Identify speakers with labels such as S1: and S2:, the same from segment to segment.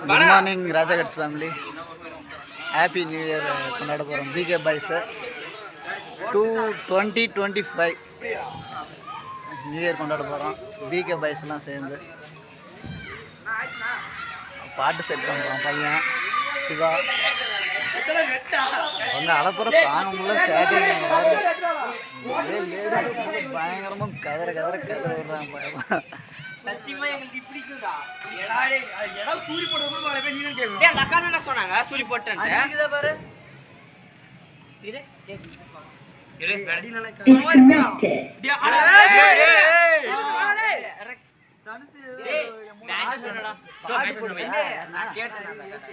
S1: Good morning Raja கட்ஸ் family. Happy new year கொண்டாட போகிறோம். பிகே பாய்ஸ் 2025 நியூ இயர் கொண்டாட போகிறோம். பிகே பாய்ஸ்லாம் சேர்ந்து பாட்டு செட் பண்ணுறோம். பையன் சிவா அவங்க அலப்புற தாங்க முடியல. சேட்டிங் பயங்கரமாக கதற விடுறாங்க.
S2: சத்தியமா எங்களுக்கு பிடிக்குதா? இடம் சூரி போட்டு கூட மழை பெய்யுது. நீங்க கேளுங்க. அந்த அக்கா தான சொன்னாங்க சூரி போட்டேன்னு. இத பாரு. இரு வெடி நல்லா சும்மா இருப்பியா? தனுசு மேட்ச் பண்ணடா. மேட்ச் பண்ணுவே. நான் கேட்டேன்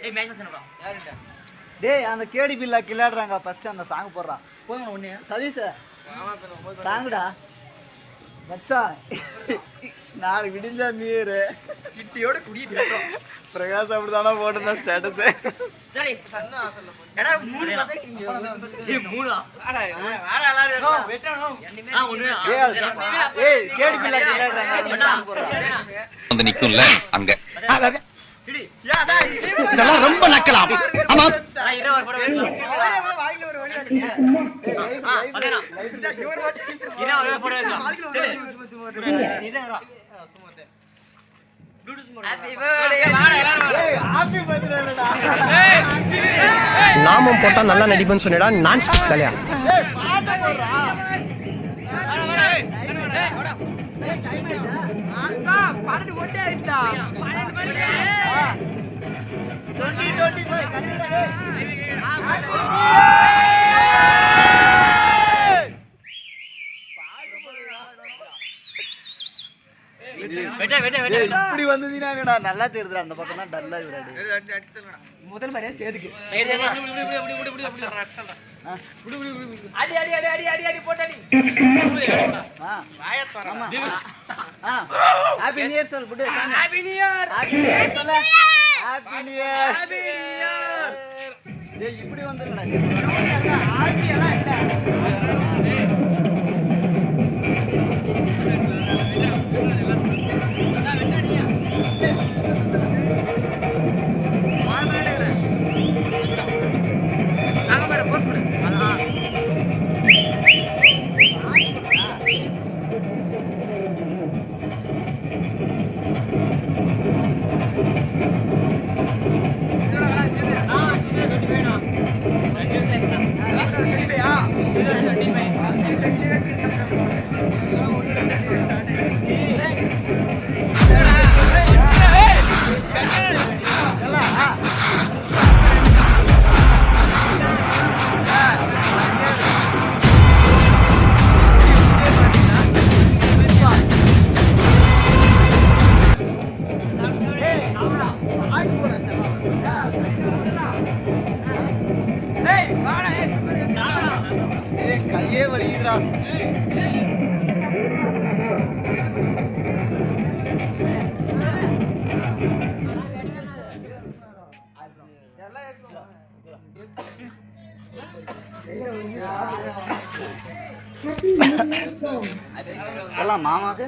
S2: டேய் மேட்ச் பண்ணடா. யாருடா?
S1: டேய் அந்த கேடி பில்லா கிளாடுறாங்க. ஃபர்ஸ்ட் அந்த சாங் போடுறான். போங்க ஒண்ணே. சதீஷ் சாங்குடா. மச்சான் நாளைக்கு விடிஞ்சா நீர்
S2: கிட்டியோட குடிட்டு
S1: பிரகாஷ் அப்படிதானா போட்டுதான் ஸ்டேட்டஸ்.
S2: டேய் சன்னா எடா மூணு பத்த ஏய் மூணா அடா வாடா எல்லாரும் வெட்டணும். ஒண்ணு
S1: ஏய் கேடி பில்லா கிளாடுறாங்க. சாங் போடுறான்
S3: வந்து நிக்கும்ல அங்க.
S2: சிடி யா டேய்
S3: இதெல்லாம் ரொம்ப நக்கலாம். ஆமா
S2: நான் இரவு போட வேண்டாம். வாயில ஒரு வழி அடிச்சு அதேனா இரவு போட வேண்டாம். சரி இதேடா சும்மாதே ப்ளூடூத் மோட். ஹேப்பி பர்த்டே வாடா எல்லாரும் ஹேப்பி பர்த்டேடா.
S4: நாமம் போட்டா நல்லா நடிப்பேன்னு சொன்னேடா. நான் தலையா
S1: ஏய் பாட்டு போடுறா.
S2: வாடா வாடா ஏய் டைம் ஆயிடுச்சா? பாட்டு ஓட்டே ஆயிடுச்சா? 12 மணிக்கு 2025 கண்டிப்பா டேய்.
S1: இப்படி வந்ததுனா நல்லா தெரியுதுடா. அந்த பக்கம் தான் டல்லா இருக்குடா.
S2: முதல் மாதிரியா சேதுக்கு அடி அடி அடி அடி அடி அடி போட்டாடி.
S1: ஹாப்பி நியூ இயர் சொல் புடி.
S2: Happy new year.
S1: Happy new year சொல்ல. Happy new year.
S2: Happy new year.
S1: டேய் இப்படி வந்துருடா. ஹாப்பி எல்லாம் இல்ல. கையே வலிக்குதுடா. சொல்லலாம் மாமாக்கு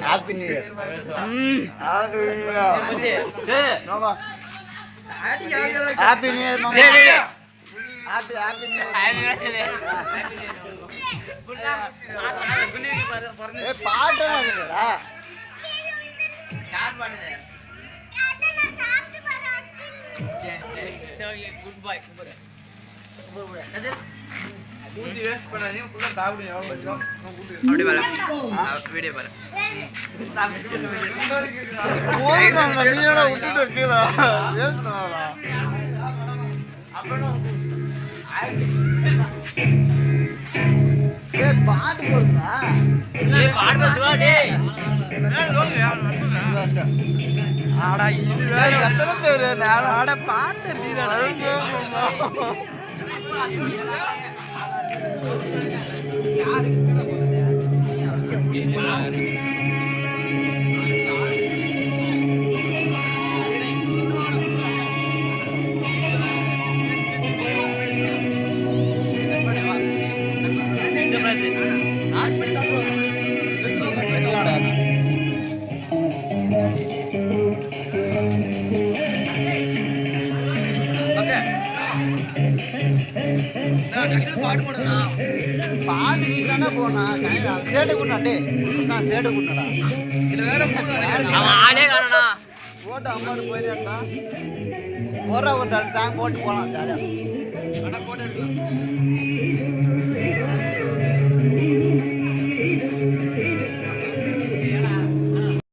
S1: happy new year. Happy new year மாமா. Happy happy new year. ஏ பாட்டா இருக்குடா.
S2: யார் பண்ணுது? சரி குட் பை. அது மூஞ்சி வேஸ்ட் பண்ணாதீங்க. ஃபுல்லா சாப்பிடுங்க. அப்படி வர வீடியோ பாரு.
S1: போறா நீயோட விட்டுட்டு இருக்கடா. வேஸ்ட் பண்ணாதடா.
S2: அப்பறோம்
S1: ஏய் பாட்டு போடுடா.
S2: ஏய் பாட்டு போடுவா டேய்.
S1: ஆடா இது வேற எத்தனை பேர் நான் ஆட பாட்டு எடுத்துடா. பாட்டு நீ தானே போனா சேட்டை கூட்டாண்டே சேட்டை கூட்டடா
S2: அவன் ஆளே காணடா.
S1: போட்டு அம்மாடு போயிடா ஒரு 2 சாங் போட்டு போலாம் ஜாலியா போட்டு